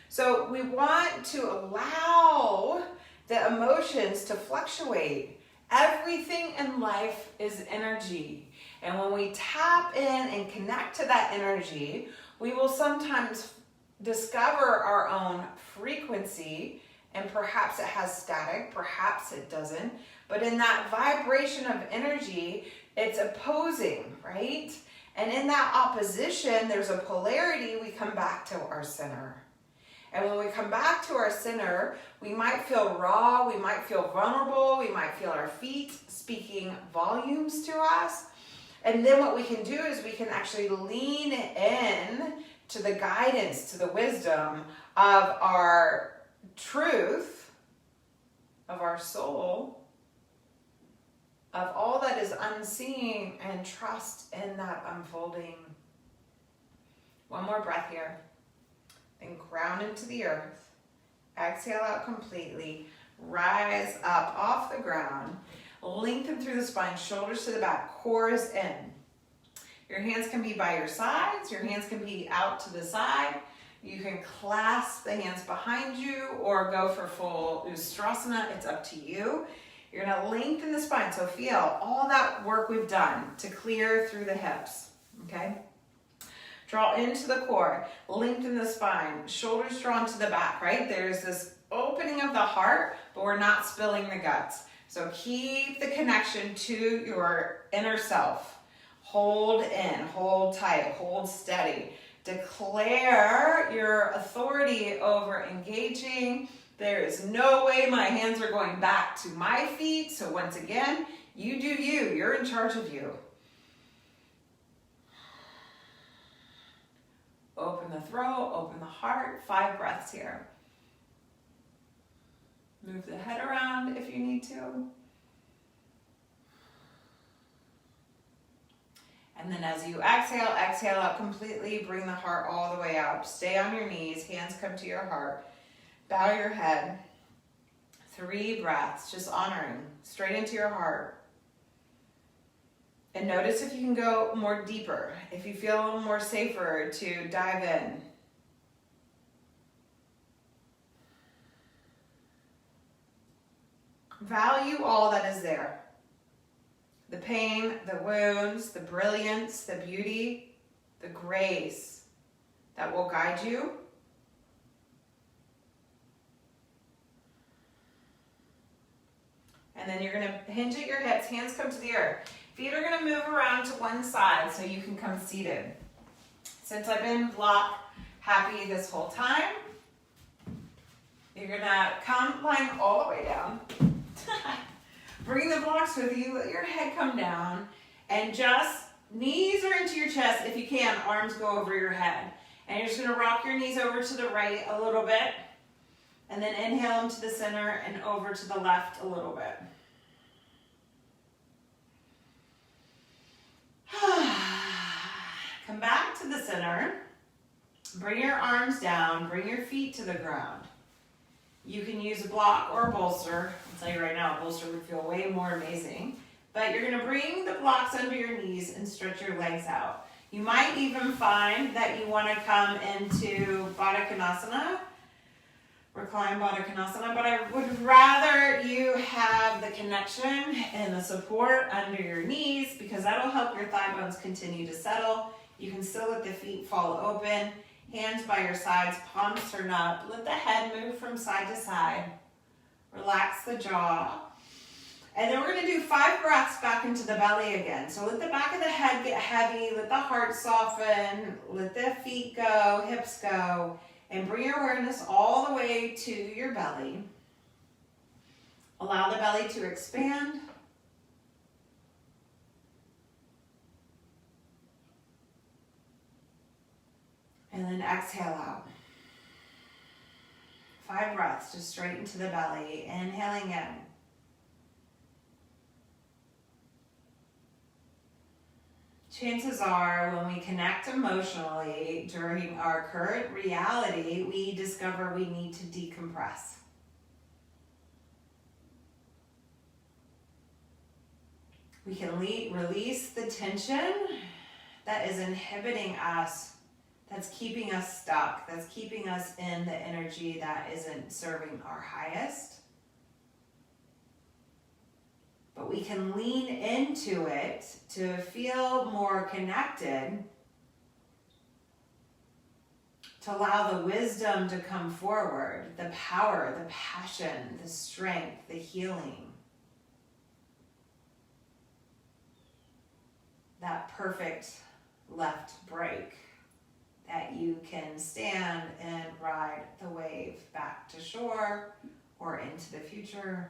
So we want to allow the emotions to fluctuate. Everything in life is energy. And when we tap in and connect to that energy, we will sometimes discover our own frequency, and perhaps it has static, perhaps it doesn't. But in that vibration of energy, it's opposing, right? And in that opposition, there's a polarity. We come back to our center. And when we come back to our center, we might feel raw, we might feel vulnerable, we might feel our feet speaking volumes to us. And then what we can do is we can actually lean in to the guidance, to the wisdom of our truth, of our soul, of all that is unseen, and trust in that unfolding. One more breath here. Then ground into the earth. Exhale out completely. Rise up off the ground. Lengthen through the spine, shoulders to the back, core is in. Your hands can be by your sides. Your hands can be out to the side. You can clasp the hands behind you or go for full Ustrasana. It's up to you. You're going to lengthen the spine. So feel all that work we've done to clear through the hips. Okay? Draw into the core, lengthen the spine, shoulders drawn to the back, right? There's this opening of the heart, but we're not spilling the guts. So keep the connection to your inner self. Hold in, hold tight, hold steady. Declare your authority over engaging. There is no way my hands are going back to my feet. So once again, you do you. You're in charge of you. Open the throat, open the heart. 5 breaths here. Move the head around if you need to. And then as you exhale, exhale out completely. Bring the heart all the way up. Stay on your knees. Hands come to your heart. Bow your head. 3 breaths, just honoring straight into your heart. And notice if you can go more deeper, if you feel a little more safer to dive in. Value all that is there. The pain, the wounds, the brilliance, the beauty, the grace that will guide you. And then you're going to hinge at your hips, hands come to the earth. Feet are going to move around to one side so you can come seated. Since I've been block happy this whole time, you're going to come lying all the way down. Bring the blocks with you, let your head come down, and just knees are into your chest. If you can, arms go over your head. And you're just going to rock your knees over to the right a little bit, and then inhale them to the center and over to the left a little bit. Come back to the center. Bring your arms down. Bring your feet to the ground. You can use a block or a bolster. I'll tell you right now, a bolster would feel way more amazing. But you're gonna bring the blocks under your knees and stretch your legs out. You might even find that you wanna come into Baddha Konasana, recline Baddha Konasana, but I would rather you have the connection and the support under your knees because that'll help your thigh bones continue to settle. You can still let the feet fall open, hands by your sides, palms turn up. Let the head move from side to side. Relax the jaw. And then we're going to do 5 breaths back into the belly again. So let the back of the head get heavy, let the heart soften, let the feet go, hips go, and bring your awareness all the way to your belly. Allow the belly to expand. And then exhale out. 5 breaths, just straight into the belly. Inhaling in. Chances are when we connect emotionally during our current reality, we discover we need to decompress. We can release the tension that is inhibiting us, that's keeping us stuck, that's keeping us in the energy that isn't serving our highest. But we can lean into it to feel more connected, to allow the wisdom to come forward, the power, the passion, the strength, the healing. That perfect left break that you can stand and ride the wave back to shore or into the future.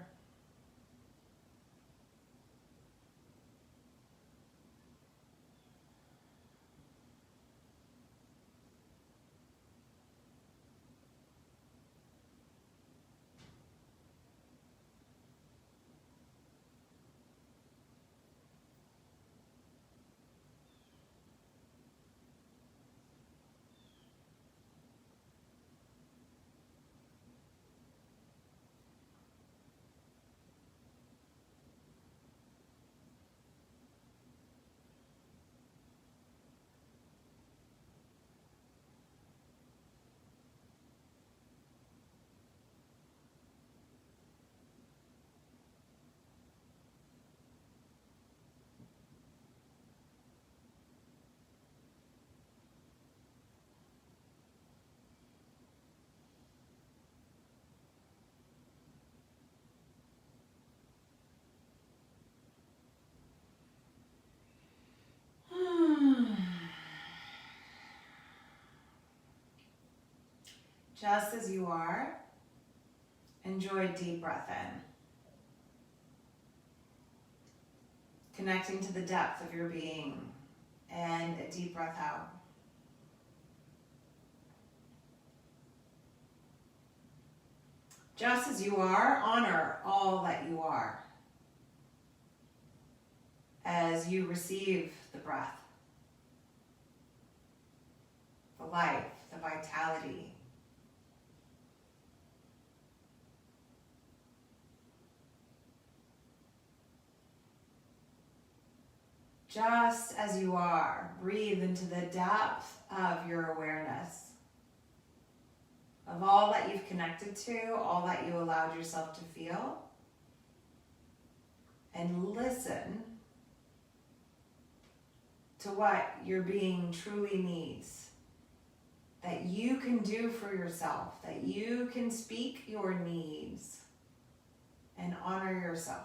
Just as you are, enjoy a deep breath in. Connecting to the depth of your being, and a deep breath out. Just as you are, honor all that you are as you receive the breath, the life, the vitality. Just as you are, breathe into the depth of your awareness, of all that you've connected to, all that you allowed yourself to feel, and listen to what your being truly needs, that you can do for yourself, that you can speak your needs and honor yourself.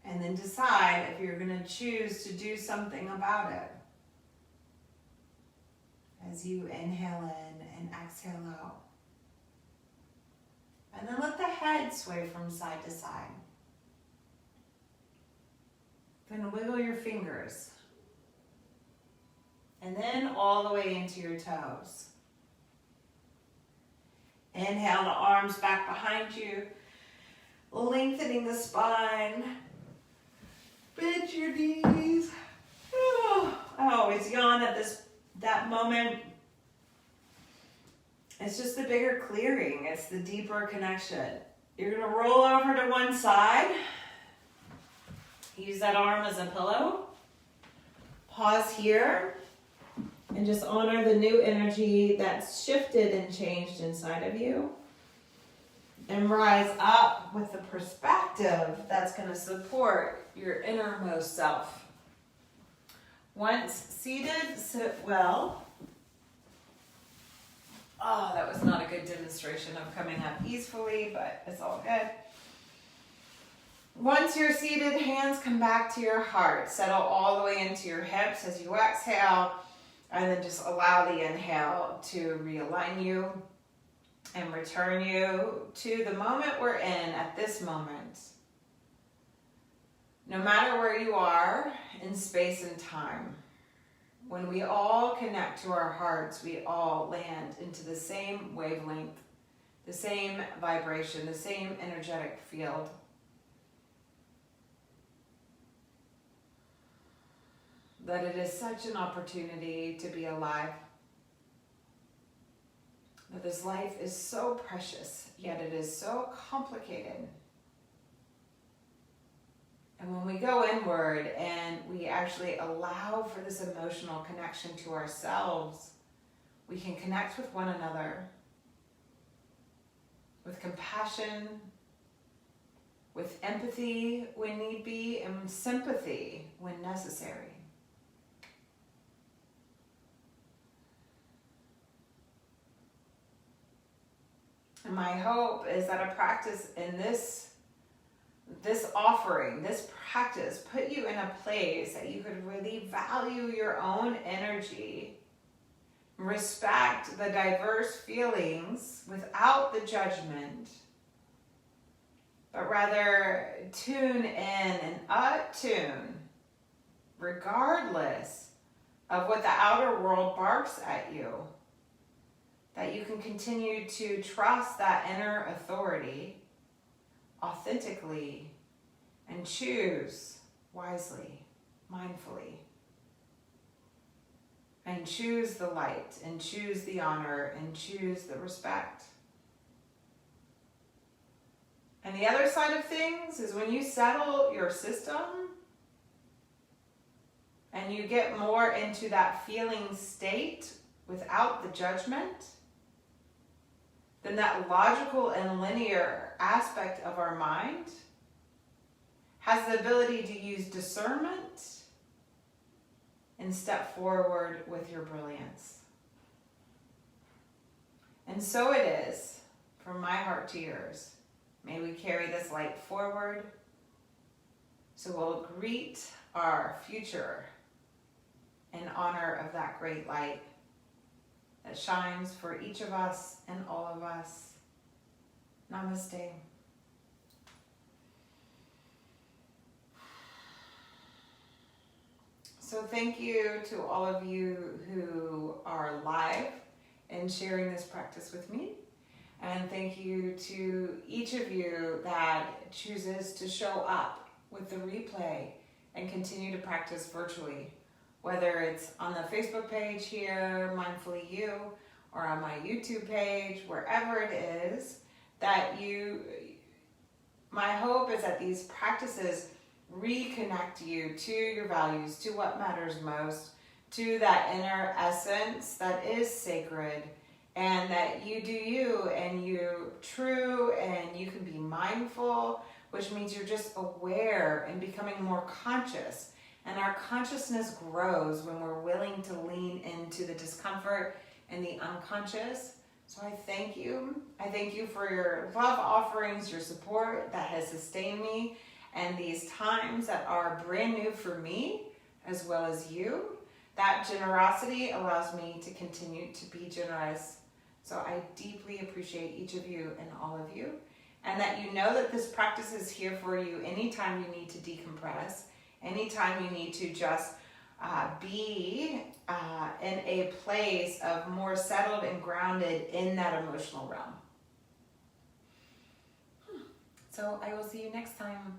And then decide if you're going to choose to do something about it. As you inhale in and exhale out. And then let the head sway from side to side. Then wiggle your fingers. And then all the way into your toes. Inhale the arms back behind you, lengthening the spine. Bend your knees. Oh, I always yawn at that moment. It's just the bigger clearing. It's the deeper connection. You're going to roll over to one side. Use that arm as a pillow. Pause here and just honor the new energy that's shifted and changed inside of you. And rise up with the perspective that's going to support your innermost self. Once seated, sit well. Oh, that was not a good demonstration of coming up easily, but it's all good. Once you're seated, hands come back to your heart. Settle all the way into your hips as you exhale, and then just allow the inhale to realign you and return you to the moment we're in at this moment. No matter where you are in space and time, when we all connect to our hearts, we all land into the same wavelength, the same vibration, the same energetic field. That it is such an opportunity to be alive. That this life is so precious, yet it is so complicated. And when we go inward and we actually allow for this emotional connection to ourselves, we can connect with one another with compassion, with empathy when need be, and sympathy when necessary. And my hope is that a practice in this offering, this practice, put you in a place that you could really value your own energy, respect the diverse feelings without the judgment, but rather tune in and attune, regardless of what the outer world barks at you. That you can continue to trust that inner authority authentically and choose wisely, mindfully. And choose the light, and choose the honor, and choose the respect. And the other side of things is when you settle your system and you get more into that feeling state without the judgment, then that logical and linear aspect of our mind has the ability to use discernment and step forward with your brilliance. And so it is, from my heart to yours. May we carry this light forward so we'll greet our future in honor of that great light that shines for each of us and all of us. Namaste. So thank you to all of you who are live and sharing this practice with me. And thank you to each of you that chooses to show up with the replay and continue to practice virtually. Whether it's on the Facebook page here, Mindfully You, or on my YouTube page, wherever it is, that my hope is that these practices reconnect you to your values, to what matters most, to that inner essence that is sacred, and that you do you, and you're true, and you can be mindful, which means you're just aware and becoming more conscious. And our consciousness grows when we're willing to lean into the discomfort and the unconscious. So I thank you. I thank you for your love offerings, your support that has sustained me, and these times that are brand new for me as well as you. That generosity allows me to continue to be generous. So I deeply appreciate each of you and all of you. And that you know that this practice is here for you anytime you need to decompress. Anytime you need to just be in a place of more settled and grounded in that emotional realm. So I will see you next time.